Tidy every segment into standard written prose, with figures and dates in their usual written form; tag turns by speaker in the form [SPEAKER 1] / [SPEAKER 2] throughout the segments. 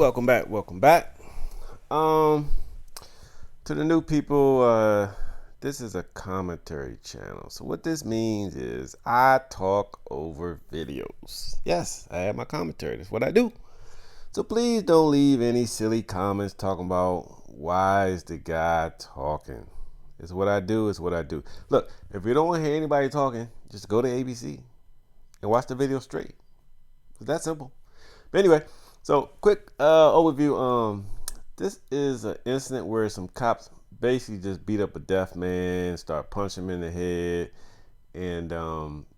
[SPEAKER 1] Welcome back. To the new people, this is a commentary channel. So what this means is I talk over videos. Yes, I have my commentary. That's what I do. So please don't leave any silly comments talking about why is the guy talking. It's what I do. It's what I do. Look, if you don't want to hear anybody talking, just go to ABC and watch the video straight. It's that simple. But anyway, so quick overview. This is an incident where some cops basically just beat up a deaf man, start punching him in the head, and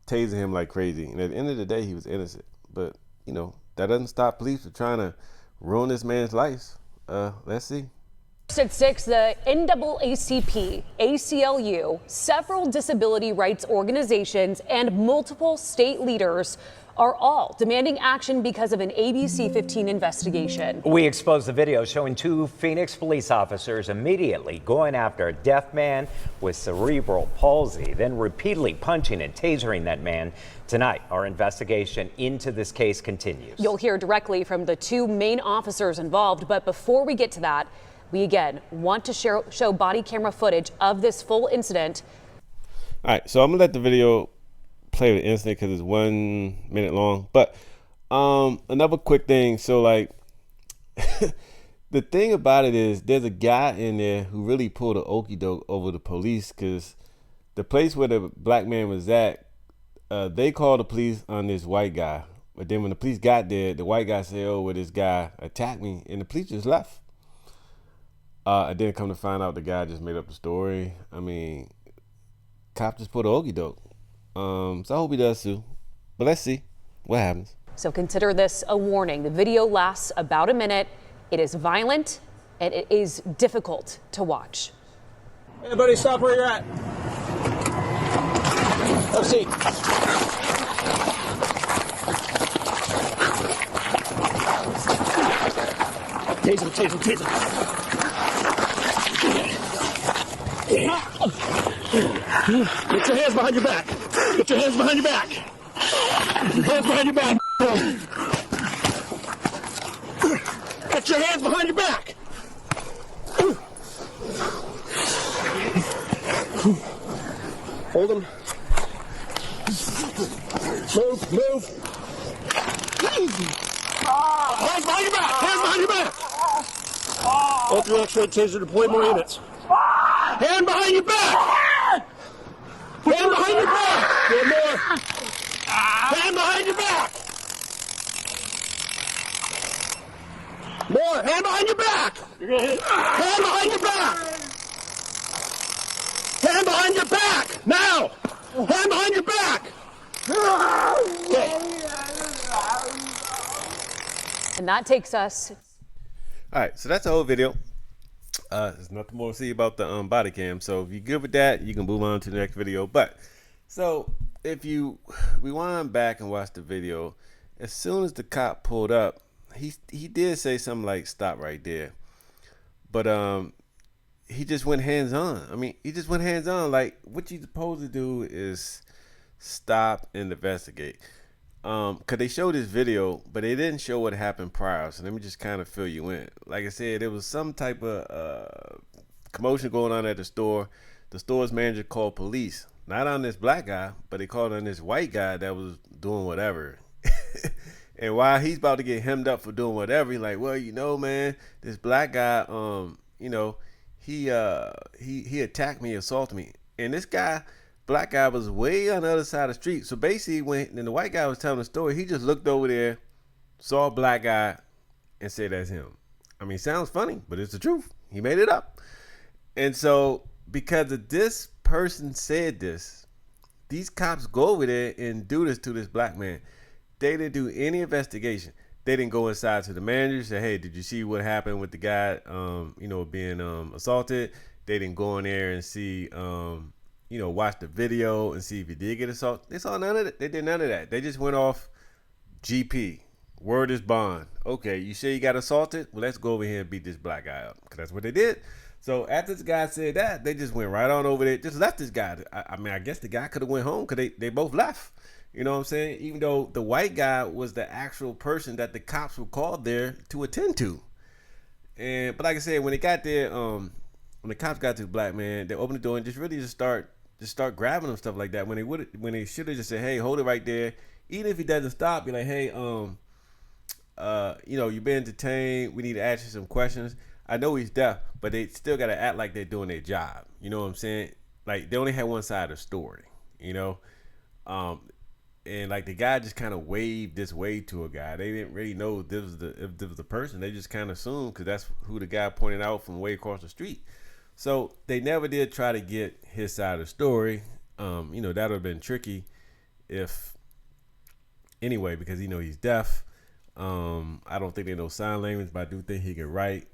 [SPEAKER 1] tasing him like crazy. And at the end of the day, he was innocent. But you know that doesn't stop police from trying to ruin this man's life. Let's see.
[SPEAKER 2] At 6, the NAACP, ACLU, several disability rights organizations, and multiple state leaders are all demanding action because of an ABC 15 investigation.
[SPEAKER 3] We exposed the video showing two Phoenix police officers immediately going after a deaf man with cerebral palsy, then repeatedly punching and tasering that man. Tonight, our investigation into this case continues.
[SPEAKER 2] You'll hear directly from the two main officers involved, but before we get to that, we again want to show body camera footage of this full incident.
[SPEAKER 1] All right, so I'm gonna let the video play the incident because it's 1 minute long. But another quick thing. So like, the thing about it is, there's a guy in there who really pulled an okie doke over the police because the place where the black man was at, they called the police on this white guy. But then when the police got there, the white guy said, "Oh, well, this guy attacked me," and the police just left. I didn't come to find out the guy just made up the story. I mean, cop just put an okie doke. So I hope he does too. But let's see what happens.
[SPEAKER 2] So consider this a warning. The video lasts about a minute. It is violent and it is difficult to watch.
[SPEAKER 4] Everybody stop where you're at. Have a seat. Taser. Get your hands behind your back. Get your hands behind your back. Hands behind your back. Get your hands behind your back. Hold them. Move. Hands behind your back. Hands behind your back. Ultra X-ray taser deploy more units. Hand behind your back! Hand behind your back! One more. Hand behind your back! More. Hand behind your back! Hand behind your back! Hand behind your back! Now! Hand behind your back! Okay.
[SPEAKER 2] And that takes us.
[SPEAKER 1] All right, so that's the whole video. There's nothing more to see about the body cam. So if you're good with that, you can move on to the next video. But so if you rewind back and watch the video, as soon as the cop pulled up, he did say something like "stop right there," but he just went hands on. I mean, he just went hands on. Like, what you're supposed to do is stop and investigate. Cause they showed this video, but they didn't show what happened prior. So let me just kind of fill you in. Like I said, there was some type of commotion going on at the store. The store's manager called police, not on this black guy, but they called on this white guy that was doing whatever. And while he's about to get hemmed up for doing whatever, he's like, "Well, you know, man, this black guy, you know, he attacked me, assaulted me." And this guy, black guy, was way on the other side of the street. So basically, when the white guy was telling the story, he just looked over there, saw a black guy, and said, "That's him." I mean, sounds funny, but it's the truth. He made it up. And so because of this person said this, these cops go over there and do this to this black man. They didn't do any investigation. They didn't go inside to the manager, say, "Hey, did you see what happened with the guy, you know, being assaulted?" They didn't go in there and see, you know, watch the video and see if he did get assaulted. They saw none of it. They did none of that. They just went off GP. Word is bond. Okay, you say you got assaulted? Well, let's go over here and beat this black guy up, because that's what they did. So after this guy said that, they just went right on over there, just left this guy. I mean, I guess the guy could have went home because they both left. You know what I'm saying? Even though the white guy was the actual person that the cops were called there to attend to. But like I said, when they got there, when the cops got to the black man, they opened the door and just start grabbing him, stuff like that. When they should have just said, "Hey, hold it right there." Even if he doesn't stop, be like, "Hey, you've been detained. We need to ask you some questions." I know he's deaf, but they still got to act like they're doing their job. You know what I'm saying? Like, they only had one side of the story, you know? And like, the guy just kind of waved this way to a guy. They didn't really know if this was the person. They just kind of assumed, because that's who the guy pointed out from way across the street. So they never did try to get his side of the story. That would have been tricky because he's deaf. I don't think they know sign language, but I do think he can write.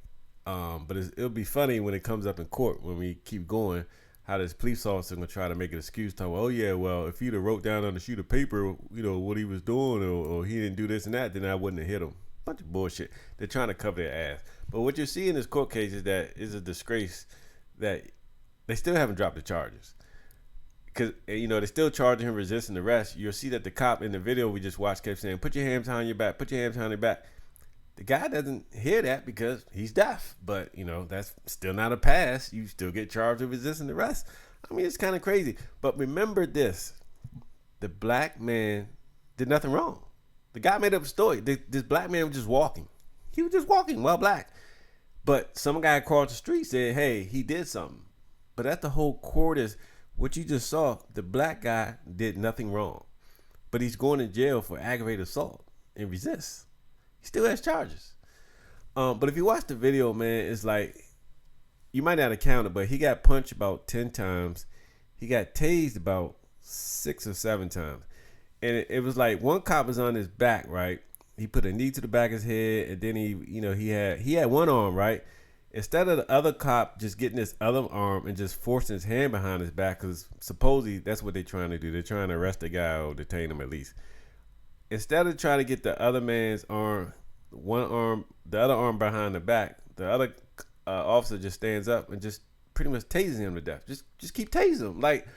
[SPEAKER 1] But it'll be funny when it comes up in court, when we keep going, how this police officer gonna try to make an excuse, talking, "Oh yeah, well, if he'd have wrote down on the sheet of paper, what he was doing, or he didn't do this and that, then I wouldn't have hit him." Bunch of bullshit. They're trying to cover their ass. But what you see in this court case is that it's a disgrace that they still haven't dropped the charges. Because they're still charging him resisting arrest. You'll see that the cop in the video we just watched kept saying, "Put your hands behind your back, put your hands behind your back." The guy doesn't hear that because he's deaf. But, that's still not a pass. You still get charged with resisting arrest. I mean, it's kind of crazy. But remember this. The black man did nothing wrong. The guy made up a story. This black man was just walking. He was just walking while black. But some guy across the street said, "Hey, he did something." But that's the whole court is what you just saw. The black guy did nothing wrong. But he's going to jail for aggravated assault and resist. He still has charges. But if you watch the video, man, it's like, you might not have counted, but he got punched about 10 times. He got tased about 6 or 7 times. And it was like one cop was on his back, right? He put a knee to the back of his head, and then he had one arm, right? Instead of the other cop just getting his other arm and just forcing his hand behind his back, because supposedly that's what they're trying to do. They're trying to arrest the guy or detain him at least. Instead of trying to get the other man's arm, the other arm behind the back, the other officer just stands up and just pretty much tases him to death. Just keep tasing him. Like,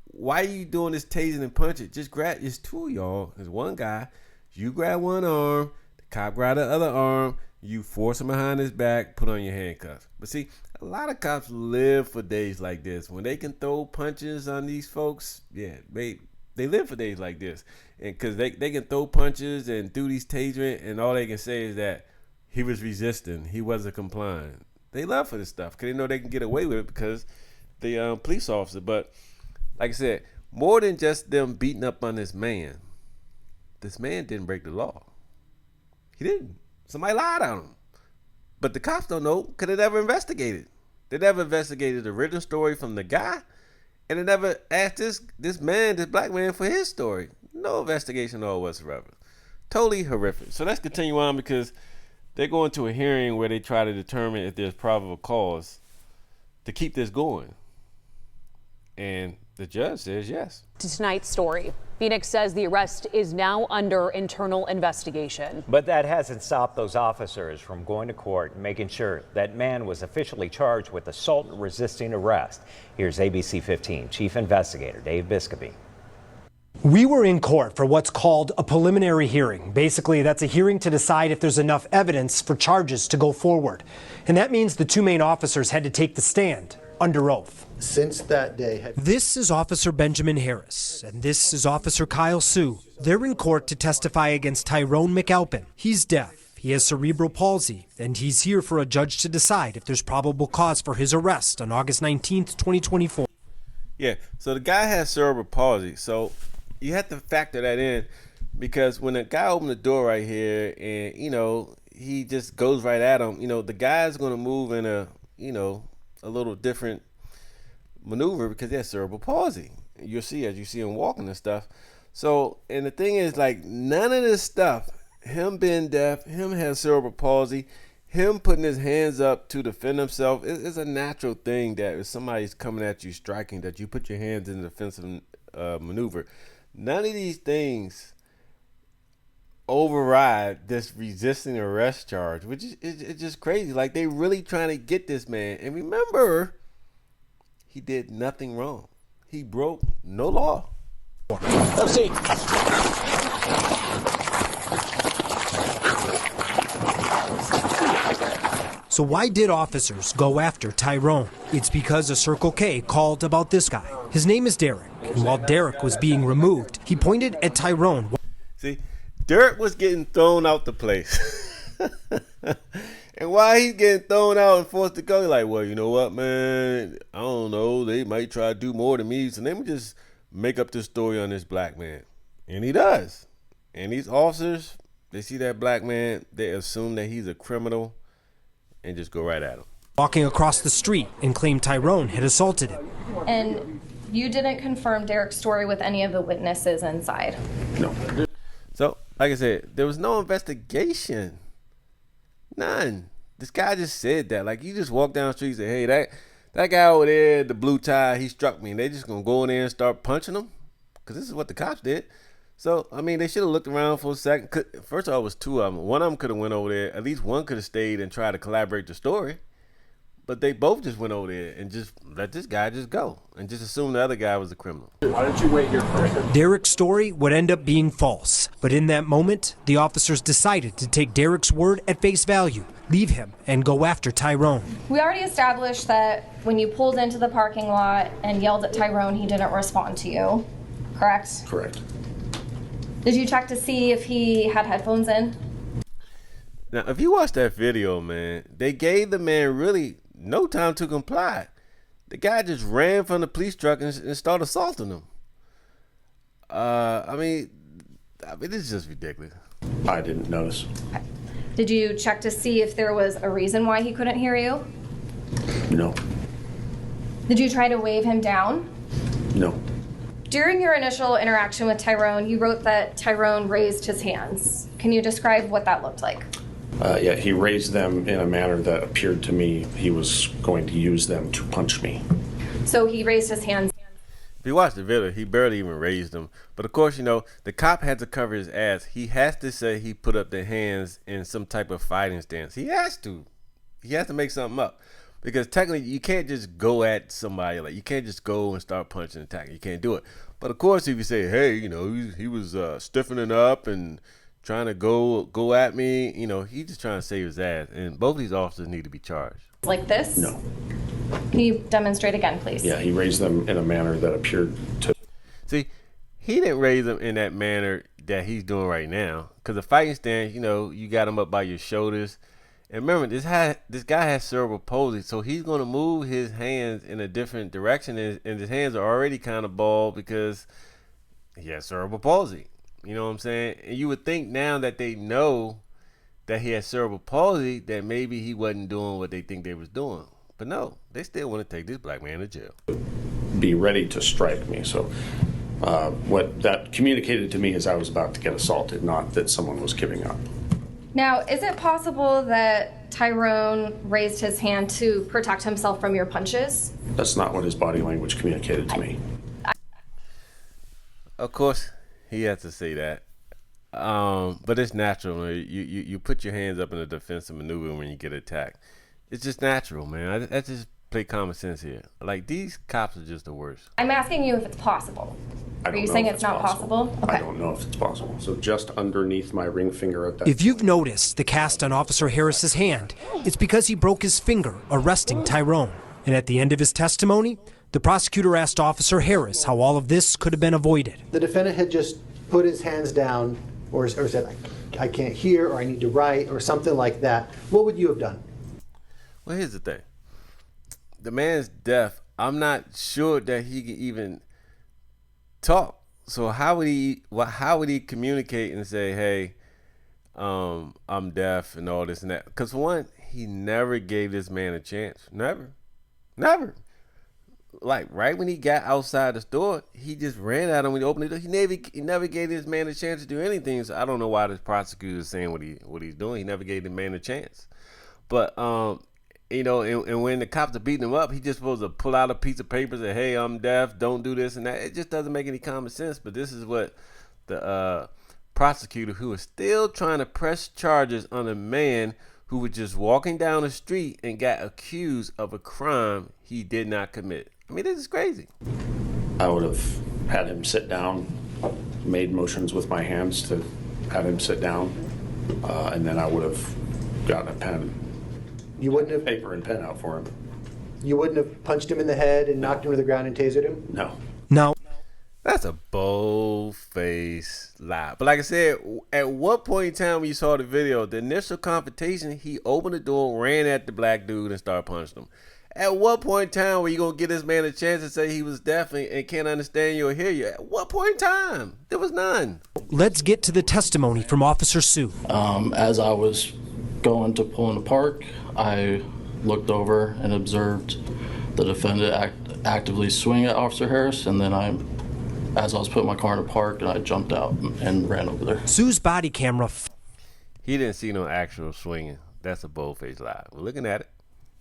[SPEAKER 1] why are you doing this tasing and punching? Just grab. It's two of y'all. There's one guy. You grab one arm. The cop grab the other arm. You force him behind his back. Put on your handcuffs. But see, a lot of cops live for days like this. When they can throw punches on these folks, yeah, they live for days like this. And because they can throw punches and do these tasering, and all they can say is that he was resisting, he wasn't complying. They love for this stuff because they know they can get away with it because the police officer. But like I said, more than just them beating up on this man didn't break the law. He didn't. Somebody lied on him. But the cops don't know because they never investigated. They never investigated the original story from the guy. And they never asked this black man, for his story. No investigation at all whatsoever. Totally horrific. So let's continue on, because they're going to a hearing where they try to determine if there's probable cause to keep this going. And the judge says yes.
[SPEAKER 2] To tonight's story, Phoenix says the arrest is now under internal investigation.
[SPEAKER 3] But that hasn't stopped those officers from going to court and making sure that man was officially charged with assault and resisting arrest. Here's ABC 15 Chief Investigator Dave BikerPea.
[SPEAKER 5] We were in court for what's called a preliminary hearing. Basically, that's a hearing to decide if there's enough evidence for charges to go forward. And that means the two main officers had to take the stand under oath.
[SPEAKER 6] Since that day,
[SPEAKER 5] This is Officer Benjamin Harris, and this is Officer Kyle Sue. They're in court to testify against Tyrone McAlpin. He's deaf, he has cerebral palsy, and he's here for a judge to decide if there's probable cause for his arrest on August 19th, 2024.
[SPEAKER 1] Yeah, so the guy has cerebral palsy, so you have to factor that in, because when a guy opened the door right here and, he just goes right at him, the guy's going to move in a little different maneuver because he has cerebral palsy. You'll see as you see him walking and stuff. So, and the thing is, like, none of this stuff, him being deaf, him has cerebral palsy, him putting his hands up to defend himself, it's a natural thing that if somebody's coming at you striking, that you put your hands in the defensive maneuver. None of these things override this resisting arrest charge, which is it's just crazy. Like, they really trying to get this man. And remember, he did nothing wrong. He broke no law.
[SPEAKER 4] Have a seat.
[SPEAKER 5] So why did officers go after Tyrone? It's because a Circle K called about this guy. His name is Derek, and while Derek was being removed, he pointed at Tyrone.
[SPEAKER 1] See, Derek was getting thrown out the place. And while he's getting thrown out and forced to go, he's like, well, you know what, man? I don't know. They might try to do more to me. So let me just make up this story on this black man. And he does. And these officers, they see that black man, they assume that he's a criminal and just go right at him.
[SPEAKER 5] Walking across the street and claimed Tyrone had assaulted him.
[SPEAKER 6] And you didn't confirm Derek's story with any of the witnesses inside?
[SPEAKER 4] No.
[SPEAKER 1] So, like I said, there was no investigation. None. This guy just said that. Like, you just walk down the street and say, hey, that guy over there, the blue tie, he struck me. And they just going to go in there and start punching him? Because this is what the cops did. So, I mean, they should have looked around for a second. First of all, it was two of them. One of them could have went over there. At least one could have stayed and tried to collaborate the story. But they both just went over there and just let this guy just go and just assume the other guy was a criminal.
[SPEAKER 4] Why don't you wait here first?
[SPEAKER 5] Derek's story would end up being false. But in that moment, the officers decided to take Derek's word at face value, leave him, and go after Tyrone.
[SPEAKER 6] We already established that when you pulled into the parking lot and yelled at Tyrone, he didn't respond to you, correct?
[SPEAKER 4] Correct.
[SPEAKER 6] Did you check to see if he had headphones in?
[SPEAKER 1] Now, if you watch that video, man, they gave the man really no time to comply. The guy just ran from the police truck and started assaulting him. I mean, this is just ridiculous.
[SPEAKER 4] I didn't notice.
[SPEAKER 6] Okay. Did you check to see if there was a reason why he couldn't hear you?
[SPEAKER 4] No.
[SPEAKER 6] Did you try to wave him down?
[SPEAKER 4] No.
[SPEAKER 6] During your initial interaction with Tyrone, you wrote that Tyrone raised his hands. Can you describe what that looked like?
[SPEAKER 4] Yeah, he raised them in a manner that appeared to me he was going to use them to punch me.
[SPEAKER 6] So he raised his hands.
[SPEAKER 1] If you watch the video, he barely even raised them. But of course, you know, the cop had to cover his ass. He has to say he put up the hands in some type of fighting stance. He has to. He has to make something up. Because technically, you can't just go at somebody. Like, you can't just go and start punching and attacking. You can't do it. But of course, if you say, hey, you know, he was stiffening up and trying to go at me, you know, he's just trying to save his ass. And both of these officers need to be charged.
[SPEAKER 6] Like this?
[SPEAKER 4] No.
[SPEAKER 6] Can you demonstrate again, please?
[SPEAKER 4] Yeah, he raised them in a manner that appeared to...
[SPEAKER 1] See, he didn't raise them in that manner that he's doing right now. Because the fighting stance, you know, you got him up by your shoulders. And remember, this guy has cerebral palsy, so he's going to move his hands in a different direction, and his hands are already kind of bald because he has cerebral palsy. You know what I'm saying? And you would think now that they know that he has cerebral palsy that maybe he wasn't doing what they think they was doing. But no, they still want to take this black man to jail.
[SPEAKER 4] be ready to strike me. So what that communicated to me is I was about to get assaulted, not that someone was giving up.
[SPEAKER 6] Now, is it possible that Tyrone raised his hand to protect himself from your punches?
[SPEAKER 4] That's not what his body language communicated to me.
[SPEAKER 1] Of course, he has to say that. But it's natural. You put your hands up in a defensive maneuver when you get attacked. It's just natural, man. I just play common sense here. Like, these cops are just the worst.
[SPEAKER 6] I'm asking you if it's possible. Are you saying it's not possible?
[SPEAKER 4] I don't know if it's possible. So just underneath my ring finger at that
[SPEAKER 5] If you've noticed the cast on Officer Harris's hand, it's because he broke his finger arresting Tyrone. And at the end of his testimony, the prosecutor asked Officer Harris how all of this could have been avoided.
[SPEAKER 7] The defendant had just put his hands down or said, I can't hear, or I need to write, or something like that. What would you have done?
[SPEAKER 1] Well, here's the thing. The man's deaf. I'm not sure that he can even talk. So how would he communicate and say, hey, I'm deaf and all this and that? Because for one, he never gave this man a chance. Never. Like, right when he got outside the store, he just ran at him when he opened the door. He never gave this man a chance to do anything. So I don't know why this prosecutor is saying what he's doing. He never gave the man a chance. But you know, and when the cops are beating him up, he just supposed to pull out a piece of paper and say, hey, I'm deaf, don't do this and that. It just doesn't make any common sense. But this is what the prosecutor, who is still trying to press charges on a man who was just walking down the street and got accused of a crime he did not commit. I mean, this is crazy.
[SPEAKER 4] I would have had him sit down, made motions with my hands to have him sit down, and then I would have gotten a pen,
[SPEAKER 7] You wouldn't have
[SPEAKER 4] paper and pen out for him.
[SPEAKER 7] You wouldn't have punched him in the head and knocked him to the ground and tasered him?
[SPEAKER 4] No.
[SPEAKER 5] Now,
[SPEAKER 1] That's a bold-faced lie. But like I said, at what point in time when you saw the video, the initial confrontation, he opened the door, ran at the black dude, and started punching him. At what point in time were you going to give this man a chance to say he was deaf and can't understand you or hear you? At what point in time? There was none.
[SPEAKER 5] let's get to the testimony from Officer Sue.
[SPEAKER 8] As I was going to pull in the park, I looked over and observed the defendant actively swing at Officer Harris, and then as I was putting my car in the park, and I jumped out and ran over there.
[SPEAKER 5] Sue's body camera
[SPEAKER 1] He didn't see no actual swinging. That's a bold-faced lie. We're looking at it.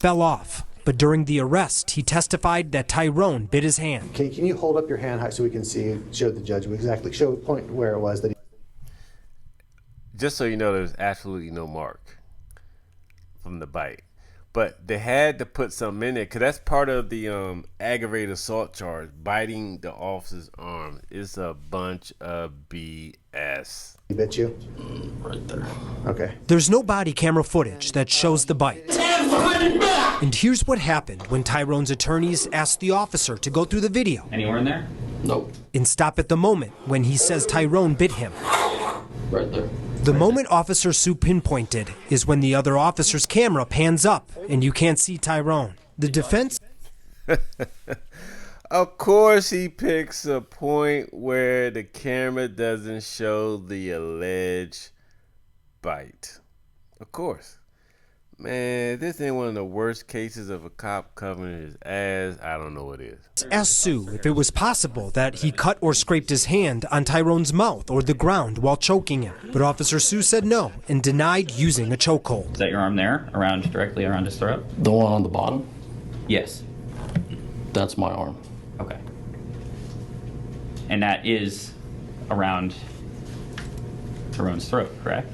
[SPEAKER 5] fell off, but during the arrest, he testified that Tyrone bit his hand.
[SPEAKER 7] Can you hold up your hand high so we can see, show the judge exactly, show point where it was that he...
[SPEAKER 1] Just so you know, there's absolutely no mark from the bite. But they had to put something in there because that's part of the aggravated assault charge, biting the officer's arm. It's a bunch of BS.
[SPEAKER 7] He bit you?
[SPEAKER 8] Right there.
[SPEAKER 7] Okay.
[SPEAKER 5] There's no body camera footage that shows the bite. And here's what happened when Tyrone's attorneys asked the officer to go through the video
[SPEAKER 9] Anywhere in there?
[SPEAKER 8] Nope.
[SPEAKER 5] and stop at the moment when he says Tyrone bit him.
[SPEAKER 8] Right there.
[SPEAKER 5] The moment Officer Sue pinpointed is when the other officer's camera pans up and you can't see Tyrone. The defense
[SPEAKER 1] Of course he picks a point where the camera doesn't show the alleged bite. Of course. Man, this ain't one of the worst cases of a cop covering his ass. I don't know what it is.
[SPEAKER 5] asked Sue if it was possible that he cut or scraped his hand on Tyrone's mouth or the ground while choking him. But Officer Sue said no and denied using a chokehold.
[SPEAKER 9] Is that your arm there, directly around his throat?
[SPEAKER 8] The one on the bottom,
[SPEAKER 9] Yes.
[SPEAKER 8] that's my arm.
[SPEAKER 9] Okay. And that is around Tyrone's throat, correct?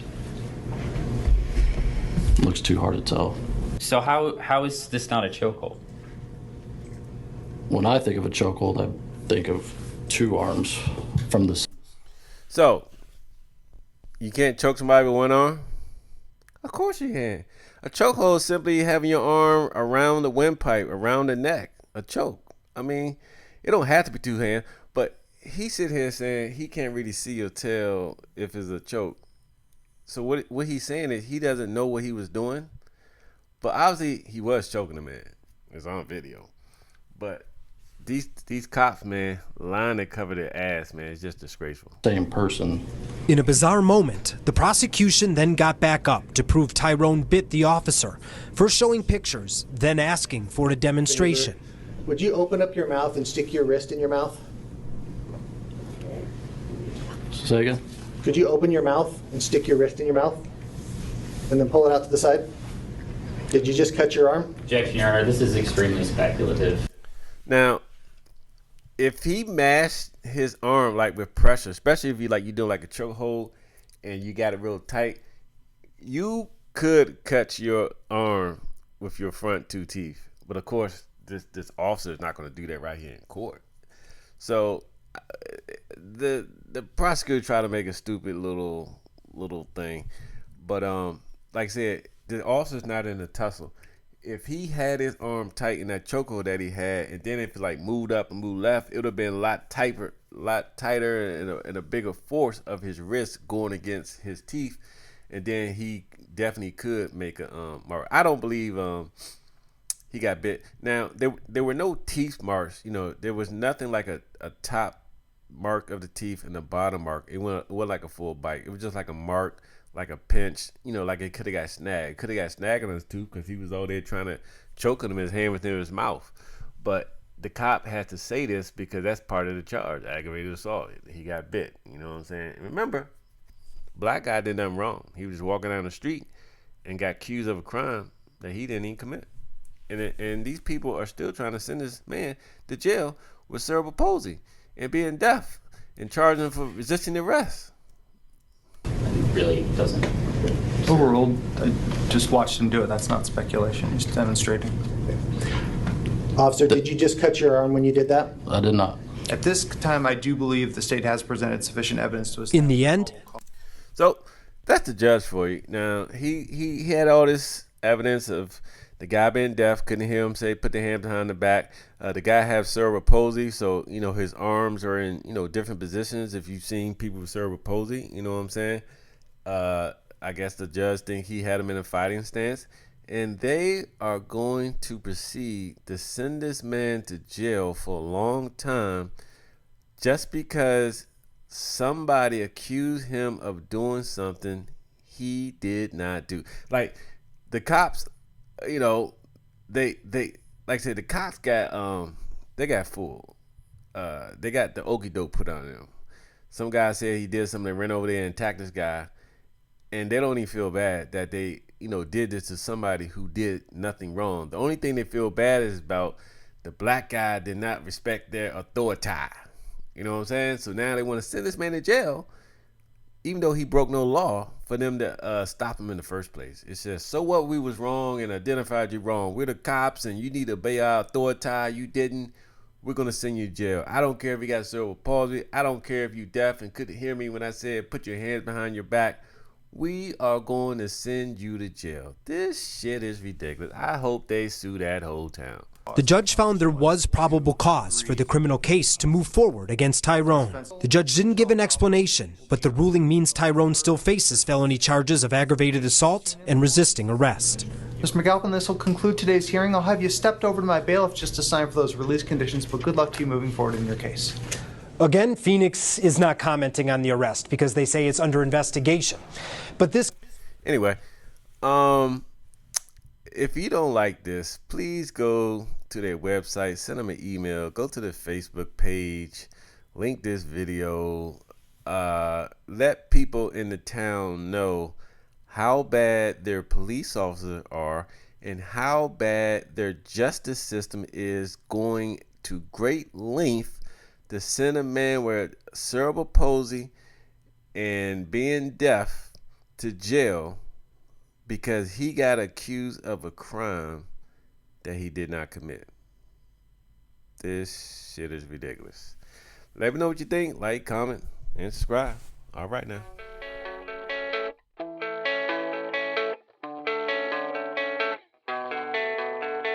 [SPEAKER 8] Looks too hard to tell.
[SPEAKER 9] So how is this not a chokehold?
[SPEAKER 8] When I think of a chokehold, I think of two arms from the...
[SPEAKER 1] So, you can't choke somebody with one arm? Of course you can. A chokehold is simply having your arm around the windpipe, around the neck. A choke. I mean, it don't have to be two hands, but he sit here saying he can't really see or tell if it's a choke. So what he's saying is he doesn't know what he was doing, but obviously he was choking the man. It's on video. But these cops, man, lying to cover their ass, man, it's just disgraceful.
[SPEAKER 8] Same person.
[SPEAKER 5] In a bizarre moment, the prosecution then got back up to prove Tyrone bit the officer, first showing pictures, then asking for a demonstration.
[SPEAKER 7] Would you open up your mouth and stick your wrist in your mouth?
[SPEAKER 8] Say again?
[SPEAKER 7] Could you open your mouth and stick your wrist in your mouth? And then pull it out to the side? Did you just cut your arm?
[SPEAKER 9] Objection, Your Honor. This is extremely speculative.
[SPEAKER 1] Now, if he mashed his arm like with pressure, especially if you doing like a chokehold and you got it real tight, you could cut your arm with your front two teeth. But of course, this officer is not going to do that right here in court. So the prosecutor tried to make a stupid little thing, but like I said, the officer's not in a tussle. If he had his arm tight in that chokehold that he had, and then if it like moved up and moved left, it would have been a lot tighter and a bigger force of his wrist going against his teeth, and then he definitely could make a mark. I don't believe he got bit. Now there were no teeth marks. You know, there was nothing like a top mark of the teeth and the bottom mark. It wasn't like a full bite. It was just like a mark, like a pinch. You know, like it could have got snagged. Could have got snagged on his tooth because he was over there trying to choke him. His hand within his mouth. But the cop had to say this because that's part of the charge, aggravated assault. He got bit. You know what I'm saying? And remember, black guy did nothing wrong. He was just walking down the street and got accused of a crime that he didn't even commit. And these people are still trying to send this man to jail with cerebral palsy and being deaf and charging him for resisting arrest.
[SPEAKER 9] It really doesn't.
[SPEAKER 10] Overruled. I just watched him do it. That's not speculation. He's demonstrating.
[SPEAKER 7] Officer, did you just cut your arm when you did that?
[SPEAKER 8] I did not.
[SPEAKER 11] At this time, I do believe the state has presented sufficient evidence to establish.
[SPEAKER 5] In the end,
[SPEAKER 1] So that's the judge for you. Now he had all this evidence of the guy being deaf, couldn't hear him say, put the hand behind the back. The guy has cerebral palsy, so his arms are in different positions. If you've seen people with cerebral palsy, you know what I'm saying. I guess the judge think he had him in a fighting stance, and they are going to proceed to send this man to jail for a long time just because somebody accused him of doing something he did not do. Like the cops, they like I said, the cops got they got fooled. They got the okie doke put on them. Some guy said he did something. They ran over there and attacked this guy, and they don't even feel bad that they did this to somebody who did nothing wrong. The only thing they feel bad is about the black guy did not respect their authority. You know what I'm saying? So now they want to send this man to jail, even though he broke no law, for them to stop him in the first place. It says, so what, we was wrong and identified you wrong. We're the cops and you need to obey our authority. You didn't. We're going to send you to jail. I don't care if you got cerebral palsy. I don't care if you deaf and couldn't hear me when I said put your hands behind your back. We are going to send you to jail. This shit is ridiculous. I hope they sue that whole town.
[SPEAKER 5] the judge found there was probable cause for the criminal case to move forward against Tyrone. The judge didn't give an explanation, but the ruling means Tyrone still faces felony charges of aggravated assault and resisting arrest.
[SPEAKER 11] Mr. McAlpin, this will conclude today's hearing. I'll have you stepped over to my bailiff just to sign for those release conditions, but good luck to you moving forward in your case.
[SPEAKER 5] Again, Phoenix is not commenting on the arrest because they say it's under investigation. But this...
[SPEAKER 1] Anyway, if you don't like this, please go to their website, send them an email, go to the Facebook page, link this video, let people in the town know how bad their police officers are and how bad their justice system is going to great length to send a man with cerebral palsy and being deaf to jail because he got accused of a crime that he did not commit. This shit is ridiculous. Let me know what you think. Like, comment, and subscribe. All right now.